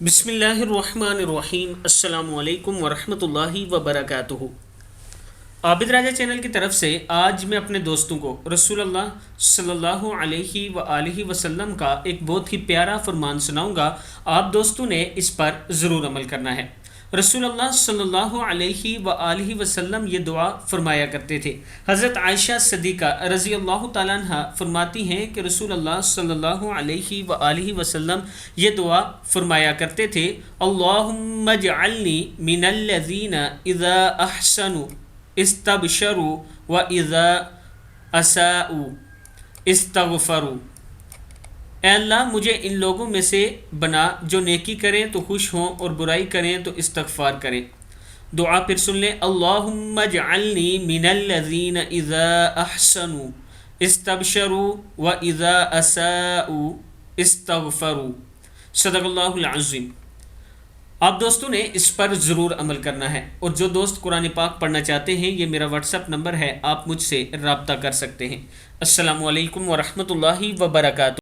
بسم اللہ الرحمن الرحیم۔ السلام علیکم ورحمۃ اللہ وبرکاتہ۔ عابد راجہ چینل کی طرف سے آج میں اپنے دوستوں کو رسول اللہ صلی اللہ علیہ وآلہ وسلم کا ایک بہت ہی پیارا فرمان سناؤں گا۔ آپ دوستوں نے اس پر ضرور عمل کرنا ہے۔ رسول اللہ صلی اللہ علیہ وآلہ وسلم یہ دعا فرمایا کرتے تھے۔ حضرت عائشہ صدیقہ رضی اللہ تعالیٰ عنہ فرماتی ہیں کہ رسول اللہ صلی اللہ علیہ وآلہ وسلم یہ دعا فرمایا کرتے تھے: اللہم اجعلنی من الذین اذا احسنوا استبشروا واذا اساءوا استغفروا۔ اے اللہ مجھے ان لوگوں میں سے بنا جو نیکی کریں تو خوش ہوں اور برائی کریں تو استغفار کریں۔ دعا پھر سن لیں: اللہم اجعلنی من الذین اذا احسنوا استبشروا واذا اساءوا استغفروا۔ صدق اللہ العظیم۔ آپ دوستوں نے اس پر ضرور عمل کرنا ہے، اور جو دوست قرآن پاک پڑھنا چاہتے ہیں یہ میرا واٹس ایپ نمبر ہے، آپ مجھ سے رابطہ کر سکتے ہیں۔ السلام علیکم ورحمۃ اللہ وبرکاتہ۔